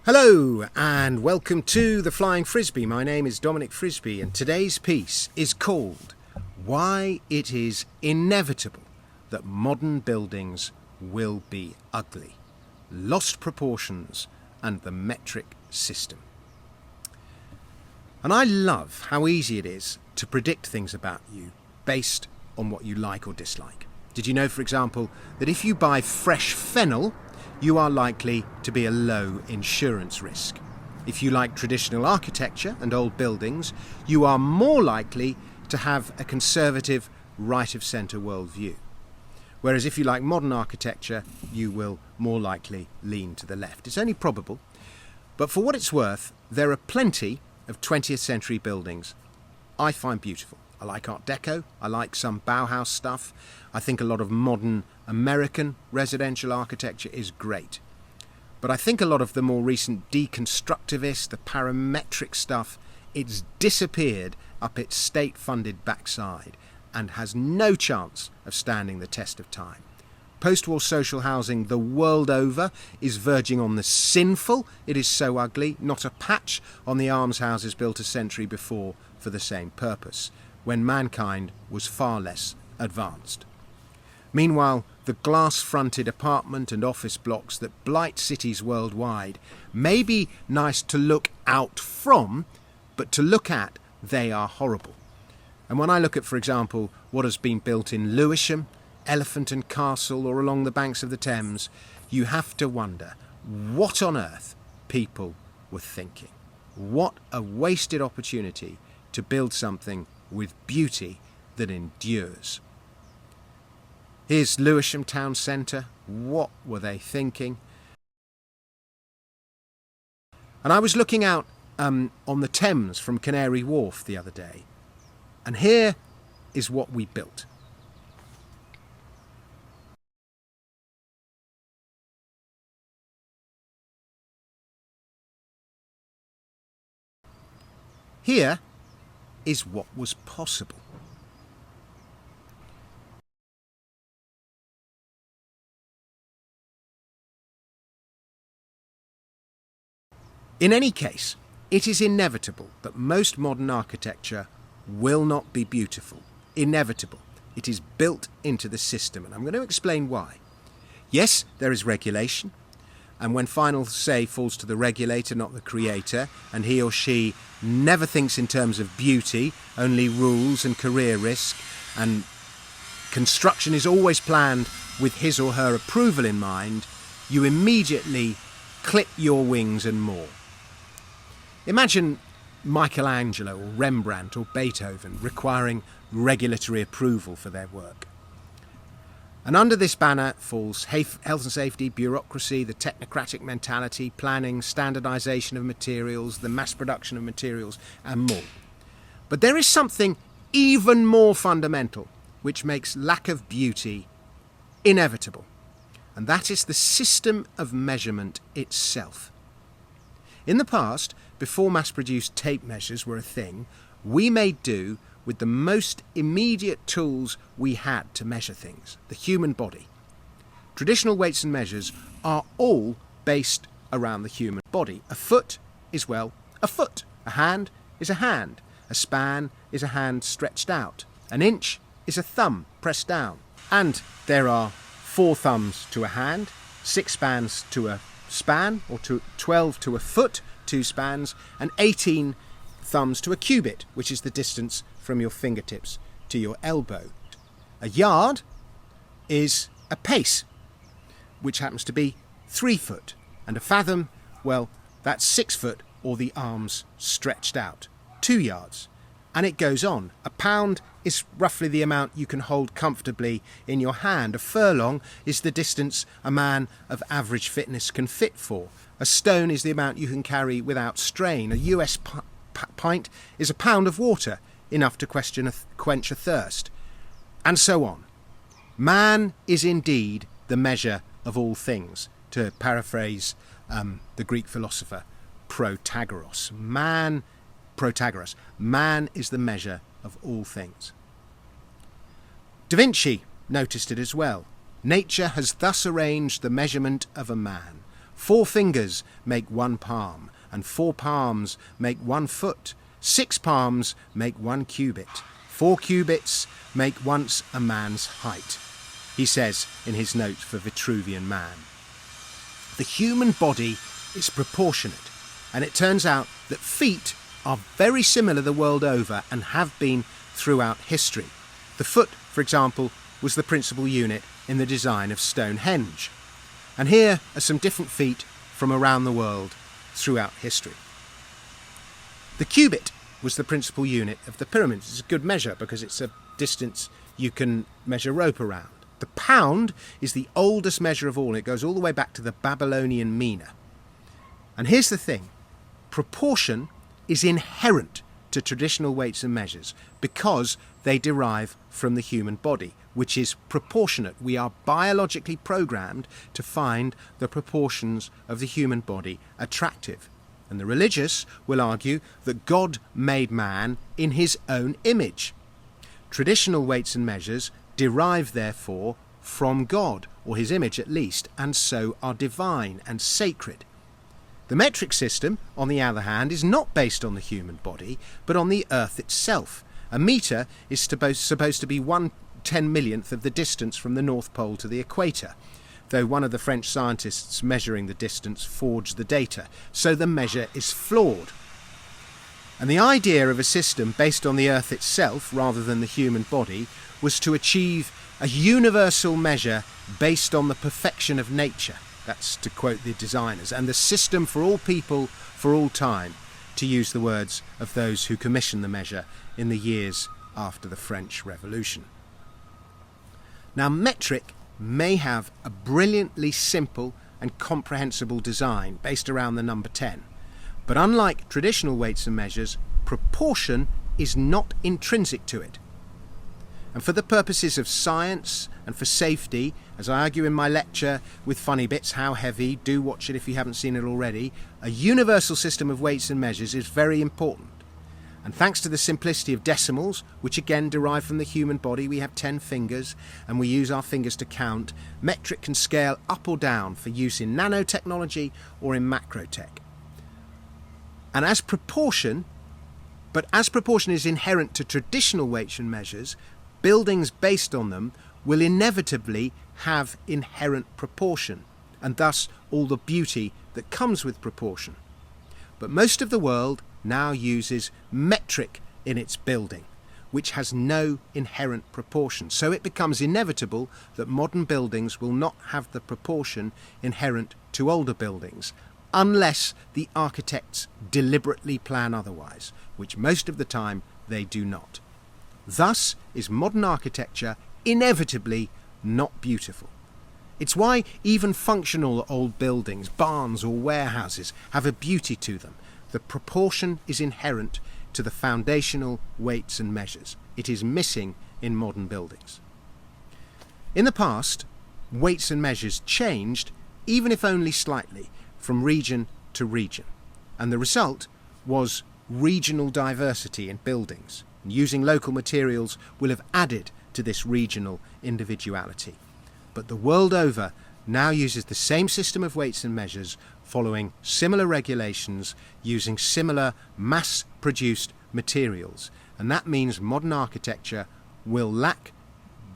Hello and welcome to The Flying Frisbee. My name is Dominic Frisbee and today's piece is called Why It Is Inevitable That Modern Buildings Will Be Ugly, Lost Proportions and the Metric System. And I love how easy it is to predict things about you based on what you like or dislike. Did you know, for example, that if you buy fresh fennel, you are likely to be a low insurance risk? If you like traditional architecture and old buildings, you are more likely to have a conservative right-of-centre worldview. Whereas if you like modern architecture, you will more likely lean to the left. It's only probable, but for what it's worth, there are plenty of 20th century buildings I find beautiful. I like Art Deco, I like some Bauhaus stuff. I think a lot of modern American residential architecture is great. But I think a lot of the more recent deconstructivist, the parametric stuff, it's disappeared up its state-funded backside and has no chance of standing the test of time. Post-war social housing the world over is verging on the sinful. It is so ugly, not a patch on the almshouses built a century before for the same purpose, when mankind was far less advanced. Meanwhile, the glass-fronted apartment and office blocks that blight cities worldwide may be nice to look out from, but to look at, they are horrible. And when I look at, for example, what has been built in Lewisham, Elephant and Castle, or along the banks of the Thames, you have to wonder what on earth people were thinking. What a wasted opportunity to build something with beauty that endures. Here's Lewisham Town Centre. What were they thinking? And I was looking out on the Thames from Canary Wharf the other day, and here is what we built. Here is what was possible. In any case, it is inevitable that most modern architecture will not be beautiful. Inevitable. It is built into the system, and I'm going to explain why. Yes, there is regulation, and when final say falls to the regulator, not the creator, and he or she never thinks in terms of beauty, only rules and career risk, and construction is always planned with his or her approval in mind, you immediately clip your wings and more. Imagine Michelangelo or Rembrandt or Beethoven requiring regulatory approval for their work. And under this banner falls health and safety, bureaucracy, the technocratic mentality, planning, standardisation of materials, the mass production of materials, and more. But there is something even more fundamental which makes lack of beauty inevitable, and that is the system of measurement itself. In the past, before mass-produced tape measures were a thing, we made do with the most immediate tools we had to measure things, the human body. Traditional weights and measures are all based around the human body. A foot is, well, a foot. A hand is a hand. A span is a hand stretched out. An inch is a thumb pressed down. And there are 4 thumbs to a hand, 6 spans to a span, or 12 to a foot, 2 spans, and 18 thumbs to a cubit, which is the distance from your fingertips to your elbow. A yard is a pace, which happens to be 3 foot, and a fathom, well, that's 6 foot, or the arms stretched out, 2 yards. And it goes on. A pound is roughly the amount you can hold comfortably in your hand. A furlong is the distance a man of average fitness can fit for. A stone is the amount you can carry without strain. A US pint is a pound of water, enough to quench a thirst. And so on. Man is indeed the measure of all things, to paraphrase the Greek philosopher Protagoras. Man is the measure of all things. Da Vinci noticed it as well. Nature has thus arranged the measurement of a man. 4 fingers make 1 palm, and 4 palms make 1 foot. 6 palms make 1 cubit. 4 cubits make once a man's height, he says in his note for Vitruvian Man. The human body is proportionate, and it turns out that feet are very similar the world over and have been throughout history. The foot, for example, was the principal unit in the design of Stonehenge. And here are some different feet from around the world throughout history. The cubit was the principal unit of the pyramids. It's a good measure because it's a distance you can measure rope around. The pound is the oldest measure of all. It goes all the way back to the Babylonian mina. And here's the thing. Proportion is inherent to traditional weights and measures because they derive from the human body, which is proportionate. We are biologically programmed to find the proportions of the human body attractive. And the religious will argue that God made man in his own image. Traditional weights and measures derive, therefore, from God, or his image at least, and so are divine and sacred. The metric system, on the other hand, is not based on the human body, but on the earth itself. A metre is supposed to be 1/10,000,000th of the distance from the North Pole to the equator, though one of the French scientists measuring the distance forged the data, so the measure is flawed. And the idea of a system based on the earth itself, rather than the human body, was to achieve a universal measure based on the perfection of nature. That's to quote the designers, and the system for all people, for all time, to use the words of those who commissioned the measure in the years after the French Revolution. Now, metric may have a brilliantly simple and comprehensible design based around the number 10, but unlike traditional weights and measures, proportion is not intrinsic to it. And for the purposes of science and for safety, as I argue in my lecture with Funny Bits, How Heavy, do watch it if you haven't seen it already, a universal system of weights and measures is very important. And thanks to the simplicity of decimals, which again derive from the human body, we have 10 fingers and we use our fingers to count, metric can scale up or down for use in nanotechnology or in macrotech. And as proportion is inherent to traditional weights and measures, buildings based on them will inevitably have inherent proportion, and thus all the beauty that comes with proportion. But most of the world now uses metric in its building, which has no inherent proportion. So it becomes inevitable that modern buildings will not have the proportion inherent to older buildings, unless the architects deliberately plan otherwise, which most of the time they do not. Thus is modern architecture inevitably not beautiful. It's why even functional old buildings, barns or warehouses, have a beauty to them. The proportion is inherent to the foundational weights and measures. It is missing in modern buildings. In the past, weights and measures changed, even if only slightly, from region to region, and the result was regional diversity in buildings. Using local materials will have added to this regional individuality. But the world over now uses the same system of weights and measures, following similar regulations, using similar mass-produced materials. And that means modern architecture will lack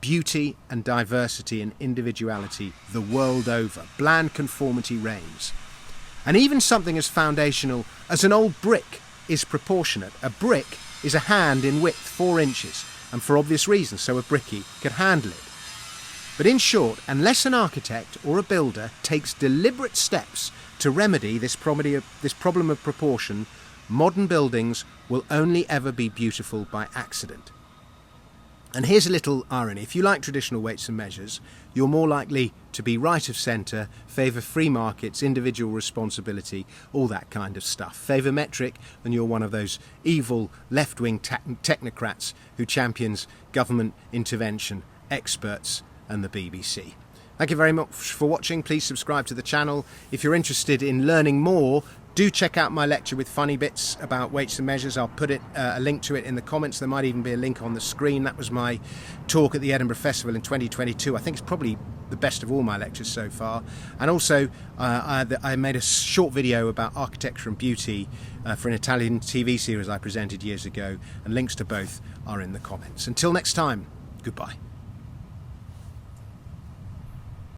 beauty and diversity and individuality the world over. Bland conformity reigns. And even something as foundational as an old brick is proportionate. A brick is a hand in width, 4 inches, and for obvious reasons, so a brickie could handle it. But in short, unless an architect or a builder takes deliberate steps to remedy this problem of proportion, modern buildings will only ever be beautiful by accident. And here's a little irony. If you like traditional weights and measures, you're more likely to be right of centre, favour free markets, individual responsibility, all that kind of stuff. Favour metric, and you're one of those evil left-wing technocrats who champions government intervention, experts and the BBC. Thank you very much for watching. Please subscribe to the channel. If you're interested in learning more, do check out my lecture with Funny Bits about weights and measures. I'll put a link to it in the comments. There might even be a link on the screen. That was my talk at the Edinburgh Festival in 2022. I think it's probably the best of all my lectures so far. And also I made a short video about architecture and beauty for an Italian TV series I presented years ago, and links to both are in the comments. Until next time, goodbye.